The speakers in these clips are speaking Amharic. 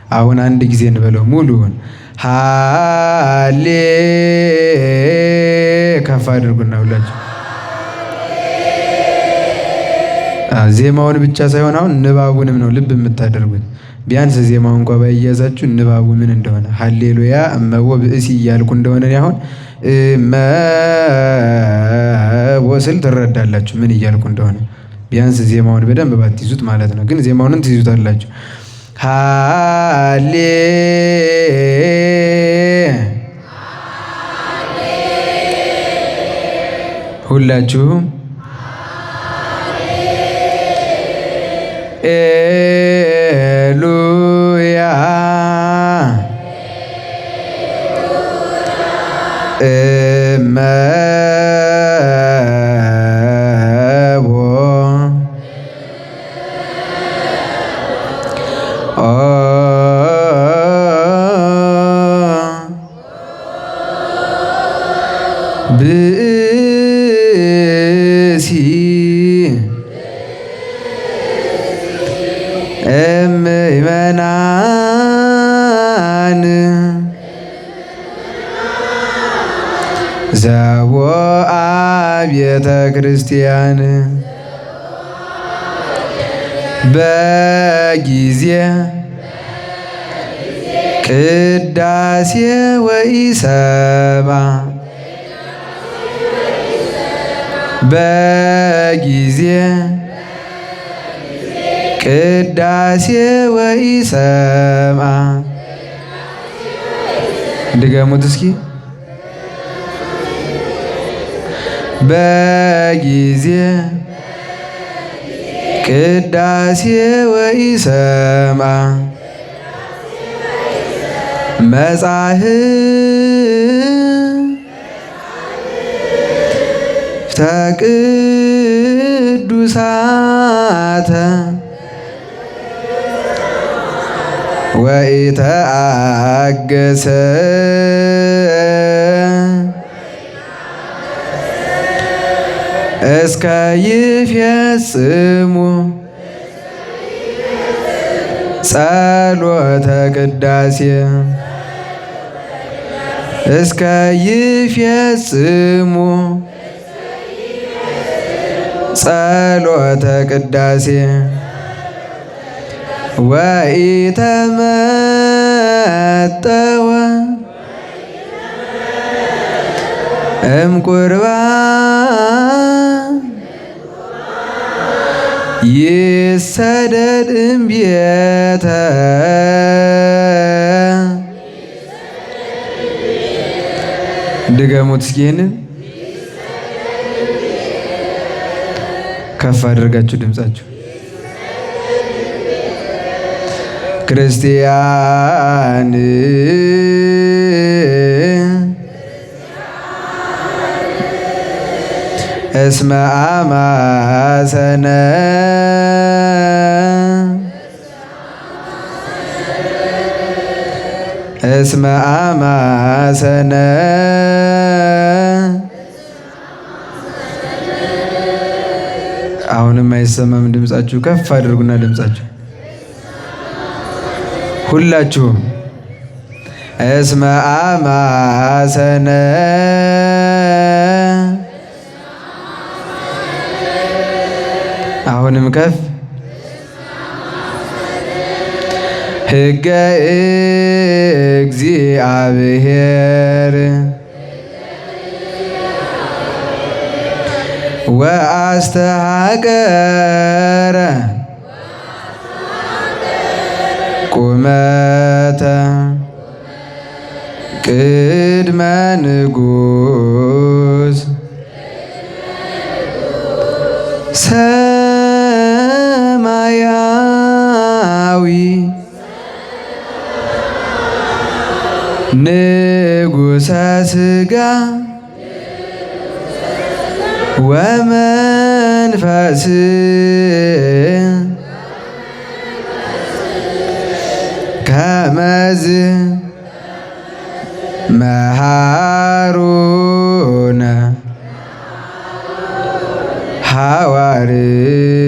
አሁን አንድ ጊዜ እንበለው ሙሉውን ሃሌ ከፍ አድርጉና ሁላችሁ ዜማውን ብቻ ሳይሆን አሁን ንባቡንም ነው ልብ የምታደርጉት። ቢያንስ ዜማው እንኳ ባይያዛችሁ ንባቡ ምን እንደሆነ ሃሌሉያ እመቦ ብእሲ እያልኩ እንደሆነ አሁን እመቦ ስል ትረዳላችሁ ምን እያልኩ እንደሆነ። ቢያንስ ዜማውን በደንብ ባትይዙት ማለት ነው። ግን ዜማውንም ትይዙታላችሁ። ሃሌ ሁላችሁም ኤሉያ እመቦ ብእሲ እምእመናን ዘቦአ ቤተ ክርስቲያን በጊዜ ቅዳሴ ወኢሰማ በጊዜ ቅዳሴ ወኢሰማ ድገሙት እስኪ በጊዜ ቅዳሴ ወኢሰማ መጻሕፍተ ቅዱሳተ ወኢተአገሰ እስከ ይፈጽሙ ጸሎተ ቅዳሴ እስከ ይፈጽሙ ጸሎተ ቅዳሴ ወኢተመጠወ እምቁርባን ይሰደድ እምቤተ ድገሙት እስኪ ይህንን ከፍ አድርጋችሁ ድምጻችሁ ክርስቲያን እስመ አማሰነ እስመ አማሰነ አሁንም አይሰማም ድምጻችሁ ከፍ አድርጉና ድምጻችሁ ሁላችሁም እስመ አማሰነ አሁንም ከፍ ሕገ እግዚአብሔር ወአስተሐቀረ ቁመተ ቅድመ ንጉሥ ሰማያዊ ንጉሠ ሥጋ ወመንፈስ ከመዝ መሃሩነ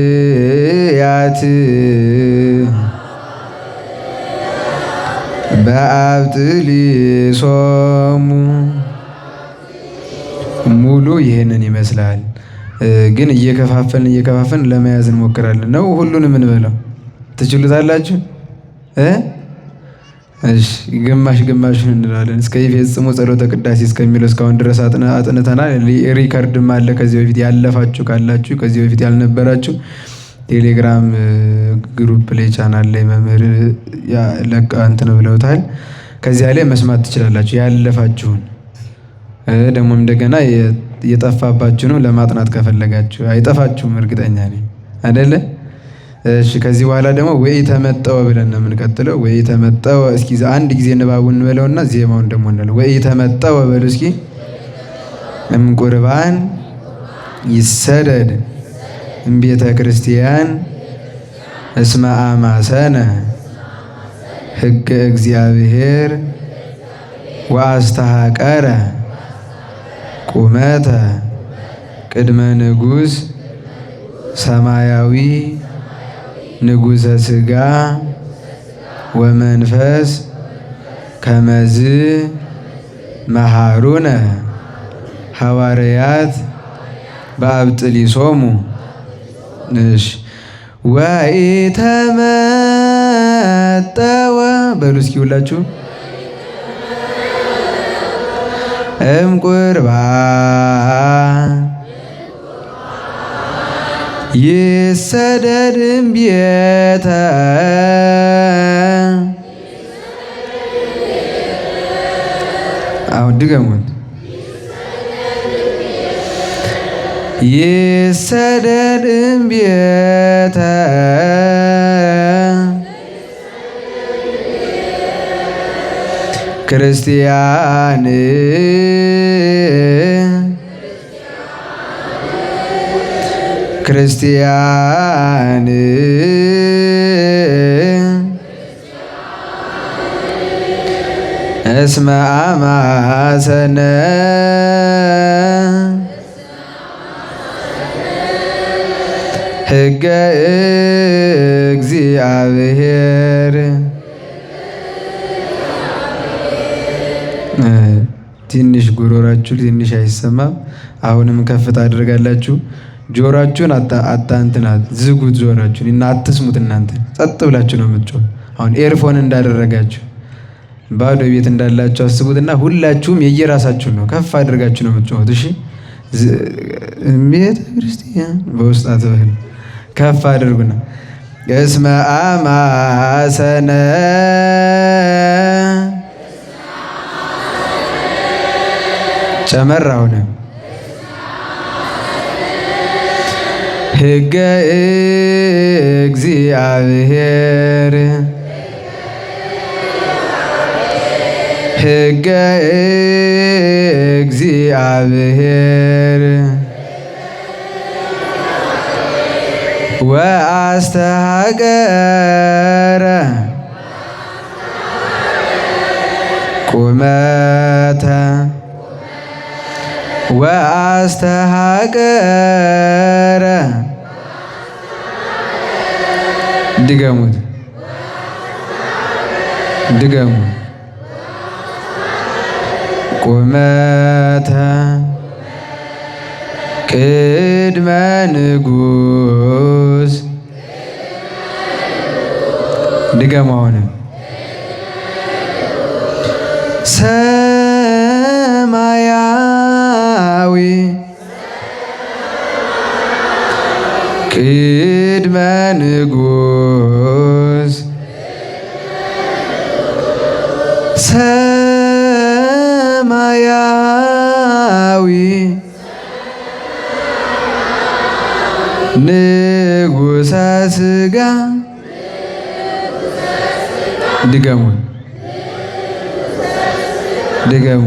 ሐዋርያት በአብጥሊሶሙ ሙሉ ይህንን ይመስላል። ግን እየከፋፈልን ለመያዝ እንሞክራለን። ነው ሁሉንም እንበለው ትችሉታላችሁ? እሺ ግማሹን እንላለን። እስከ ይፈጽሙ ጸሎተ ቅዳሴ እስከሚለው እስካሁን ድረስ አጥንተናል። ሪከርድም አለ። ከዚህ በፊት ያለፋችሁ ካላችሁ፣ ከዚህ በፊት ያልነበራችሁ ቴሌግራም ግሩፕ ላይ ቻናል ላይ መምህር እንትን ብለውታል። ከዚያ ላይ መስማት ትችላላችሁ። ያለፋችሁን ደግሞ እንደገና የጠፋባችሁንም ለማጥናት ከፈለጋችሁ አይጠፋችሁም፣ እርግጠኛ ነኝ አይደለ? እሺ ከዚህ በኋላ ደግሞ ወኢተመጠወ ብለን ነው የምንቀጥለው። ወኢተመጠወ እስኪ አንድ ጊዜ ንባቡን እንበለውና ዜማውን ደግሞ እንለው። ወኢተመጠወ በሉ እስኪ። እምቁርባን ይሰደድ እምቤተ ክርስቲያን እስመ አማሰነ ሕገ እግዚአብሔር ወአስተሐቀረ ቁመተ ቅድመ ንጉሥ ሰማያዊ ንጉሠ ሥጋ ወመንፈስ ከመዝ መሃሩነ ሐዋርያት በአብጥሊሶሙ። እሺ ወኢተመጠወ በሉ እስኪ ሁላችሁ። እምቁርባን ይሰደድ እምቤተ አሁን ድገሙት። ይሰደድ እምቤተ ክርስቲያን ክርስቲያን እስመ አማሰነ ሕገ እግዚአብሔር። ትንሽ ጉሮራችሁ ትንሽ አይሰማም። አሁንም ከፍታ አድርጋላችሁ። ጆሮአችሁን አታንትናት ዝጉት። ጆሮአችሁን እና አትስሙት። እናንተ ጸጥ ብላችሁ ነው የምትጮህ። አሁን ኤርፎን እንዳደረጋችሁ ባዶ ቤት እንዳላችሁ አስቡትና ሁላችሁም የየራሳችሁን ነው ከፍ አድርጋችሁ ነው የምትጮሁት። እሺ ቤተ ክርስቲያን በውስጥ አትበል ከፍ አድርጉና እስመ አማሰነ ጨመር አሁን ሕገ እግዚአብሔር ሕገ እግዚአብሔር ወአስተሐቀረ ቁመተ ወአስተሐቀረ ድገሙት ድገሙ ቁመተ ቅድመ ንጉሥ ድገሙ አሁንም ሰማያዊ ቅድመ ንጉሥ ሰማያዊ ንጉሠ ሥጋ ድገሙ ድገሙ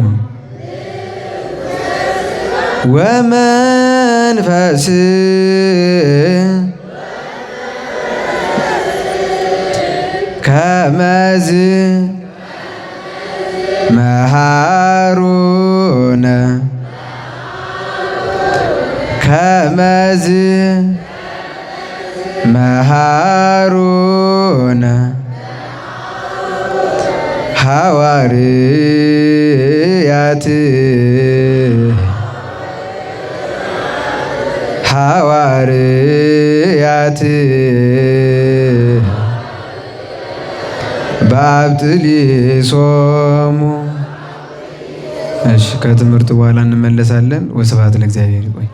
ወመንፈስ ከመዝ መሃሩነ ከመዝ መሃሩነ ሐዋርያት ሐዋርያት ባብጥሊሶሙ። እሺ ከትምህርቱ በኋላ እንመለሳለን። ወስብሐት ለእግዚአብሔር። ይቆይ።